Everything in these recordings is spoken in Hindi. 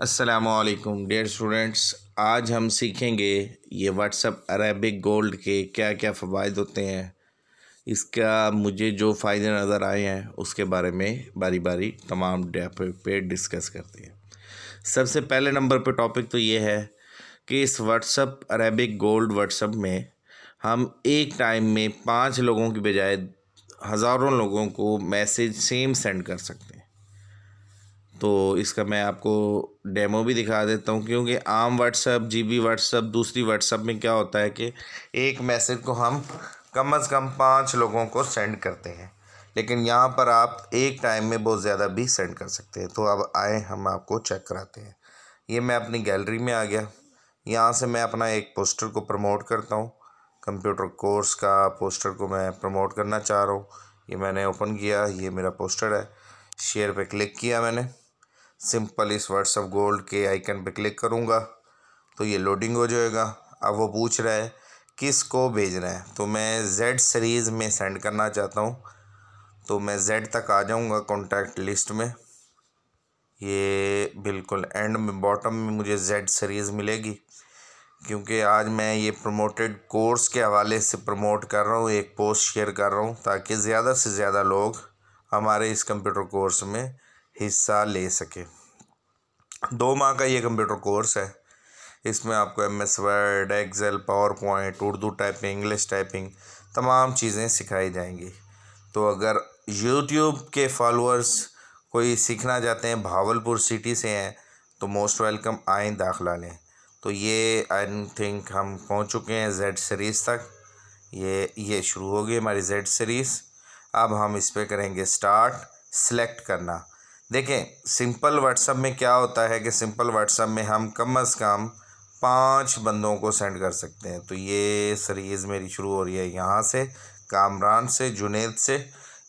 अस्सलामुअलैकुम डियर स्टूडेंट्स। आज हम सीखेंगे ये व्हाट्सअप अरेबिक गोल्ड के क्या क्या फ़वाइद होते हैं। इसका मुझे जो फ़ायदे नज़र आए हैं उसके बारे में बारी बारी तमाम टॉपिक पे डिस्कस करते हैं। सबसे पहले नंबर पे टॉपिक तो ये है कि इस व्हाट्सअप अरेबिक गोल्ड व्हाट्सअप में हम एक टाइम में 5 लोगों की बजाय हज़ारों लोगों को मैसेज सेम सेंड कर सकते हैं। तो इसका मैं आपको डेमो भी दिखा देता हूँ, क्योंकि आम व्हाट्सअप, जीबी व्हाट्सअप, दूसरी व्हाट्सअप में क्या होता है कि एक मैसेज को हम कम से कम 5 लोगों को सेंड करते हैं, लेकिन यहाँ पर आप एक टाइम में बहुत ज़्यादा भी सेंड कर सकते हैं। तो अब आए हम आपको चेक कराते हैं। ये मैं अपनी गैलरी में आ गया। यहाँ से मैं अपना एक पोस्टर को प्रमोट करता हूँ। कंप्यूटर कोर्स का पोस्टर को मैं प्रमोट करना चाह रहा हूँ। ये मैंने ओपन किया, ये मेरा पोस्टर है। शेयर पे क्लिक किया मैंने। सिंपल इस व्हाट्सअप गोल्ड के आइकन पे क्लिक करूँगा तो ये लोडिंग हो जाएगा। अब वो पूछ रहा है किस को भेजना है, तो मैं जेड सीरीज़ में सेंड करना चाहता हूँ। तो मैं जेड तक आ जाऊँगा कॉन्टैक्ट लिस्ट में। ये बिल्कुल एंड में बॉटम में मुझे जेड सीरीज़ मिलेगी, क्योंकि आज मैं ये प्रमोटेड कोर्स के हवाले से प्रमोट कर रहा हूँ, एक पोस्ट शेयर कर रहा हूँ ताकि ज़्यादा से ज़्यादा लोग हमारे इस कंप्यूटर कोर्स में हिस्सा ले सके। 2 माह का ये कंप्यूटर कोर्स है। इसमें आपको MS word, Excel, PowerPoint, Urdu typing, English typing तमाम चीज़ें सिखाई जाएंगी। तो अगर यूट्यूब के फॉलोअर्स कोई सीखना चाहते हैं, भावलपुर सिटी से हैं, तो मोस्ट वेलकम, आए दाखिला लें। तो ये आई थिंक हम पहुंच चुके हैं जेड सीरीज़ तक। ये शुरू हो गई हमारी जेड सीरीज़। अब हम इस पर करेंगे स्टार्ट, सिलेक्ट करना। देखें, सिंपल व्हाट्सअप में क्या होता है कि सिंपल व्हाट्सअप में हम कम से कम 5 बंदों को सेंड कर सकते हैं। तो ये सीरीज़ मेरी शुरू हो रही है यहाँ से, कामरान से, जुनेद से।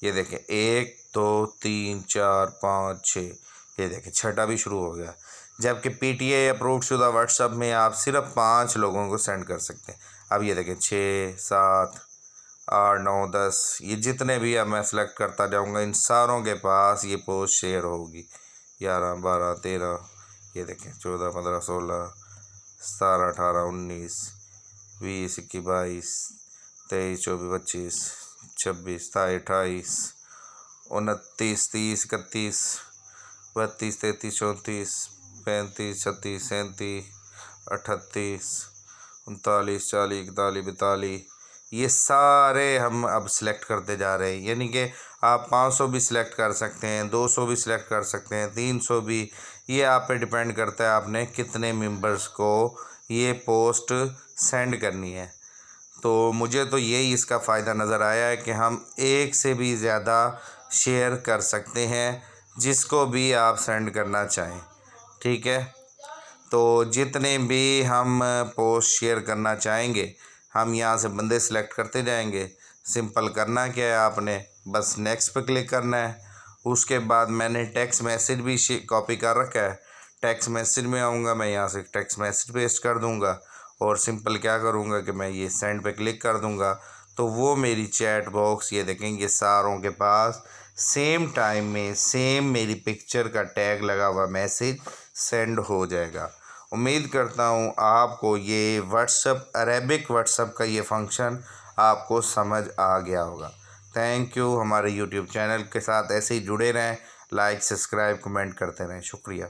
ये देखें 1 2 3 4 5 6, ये देखें छठा भी शुरू हो गया। जबकि PTA अप्रूव्ड शुदा व्हाट्सअप में आप सिर्फ 5 लोगों को सेंड कर सकते हैं। अब ये देखें 6 7 8 9 10, ये जितने भी अब मैं सेलेक्ट करता जाऊंगा, इन सारों के पास ये पोस्ट शेयर होगी। 11 12 13, ये देखें 14 15 16 17 18 19 20 21 22 23 24 25 26 27 28 29 30 31 32 33 34 35 36 37 38 39 40 41 42, ये सारे हम अब सिलेक्ट करते जा रहे हैं। यानी कि आप 500 भी सिलेक्ट कर सकते हैं, 200 भी सिलेक्ट कर सकते हैं, 300 भी। ये आप पे डिपेंड करता है आपने कितने मेंबर्स को ये पोस्ट सेंड करनी है। तो मुझे तो यही इसका फ़ायदा नज़र आया है कि हम एक से भी ज़्यादा शेयर कर सकते हैं, जिसको भी आप सेंड करना चाहें। ठीक है, तो जितने भी हम पोस्ट शेयर करना चाहेंगे, हम यहाँ से बंदे सेलेक्ट करते जाएंगे। सिंपल करना क्या है, आपने बस नेक्स्ट पे क्लिक करना है। उसके बाद मैंने टेक्स्ट मैसेज भी कॉपी कर रखा है। टेक्स्ट मैसेज में आऊँगा, मैं यहाँ से टेक्स्ट मैसेज पेस्ट कर दूँगा और सिंपल क्या करूँगा कि मैं ये सेंड पे क्लिक कर दूँगा। तो वो मेरी चैट बॉक्स, ये देखेंगे सारों के पास सेम टाइम में सेम मेरी पिक्चर का टैग लगा हुआ मैसेज सेंड हो जाएगा। उम्मीद करता हूँ आपको ये व्हाट्सअप अरेबिक व्हाट्सअप का ये फंक्शन आपको समझ आ गया होगा। Thank you. हमारे यूट्यूब चैनल के साथ ऐसे ही जुड़े रहें, लाइक सब्सक्राइब कमेंट करते रहें। शुक्रिया।